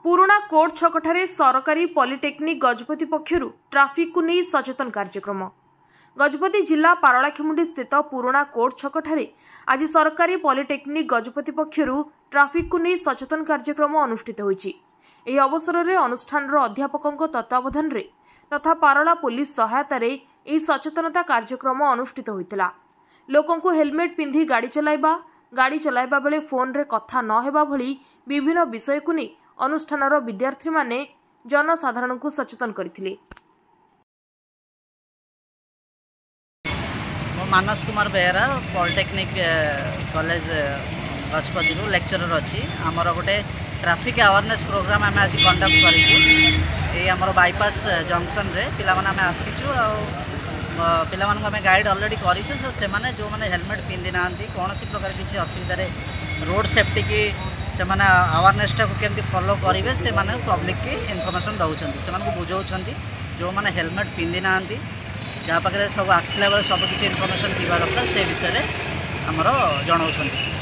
पुराणा कोर्ट छकठारे सरकारी polytechnic Gajapati पक्षरु traffic को नहीं सचेतन कार्यक्रम। गजपति जिला पारलाखेमुंडी स्थित पुराणा कोर्ट छकठारे आज सरकारी पॉलिटेक्निक गजपति पक्षरु ट्राफिक को नहीं सचेतन कार्यक्रम अनुष्ठित होईछि। एही अवसर में अनुष्ठान अध्यापकों तत्वावधान रे तथा पारला पुलिस सहायता रे एही सचेतनता कार्यक्रम अनुष्ठित होइतिला। लोकों को हेलमेट पिंधि गाड़ी चलाइबा बेले फोन रे कथा न हेबा भली विभिन्न विषय को नहीं अनुष्ठान विद्यार्थी माने जनसाधारण को सचेतन करथिले। Manas Kumar Behera polytechnic college Gajapati lecturer अच्छी आमर गोटे ट्रैफिक अवेयरनेस प्रोग्राम आम आज कंडक्ट कर बाईपास जंक्शन रे पिला माने आम आसीचु पिला मानक आम गाइड ऑलरेडी करिछु से माने जो माने हेलमेट पिंधि नांती कौन सी प्रकार किसी असुविधा रे रोड सेफ्टी की से माने अवेयरनेस को केमती फॉलो करेंगे से माने पब्लिक की इनफॉरमेशन दउछंती से माने बुझाउछंती जो माने हेलमेट पिंधि नांती जहाँ पाखे सब आसला बेले सब किसी इनफॉरमेशन थी दरकार से विषय में आमर जनाउछंती।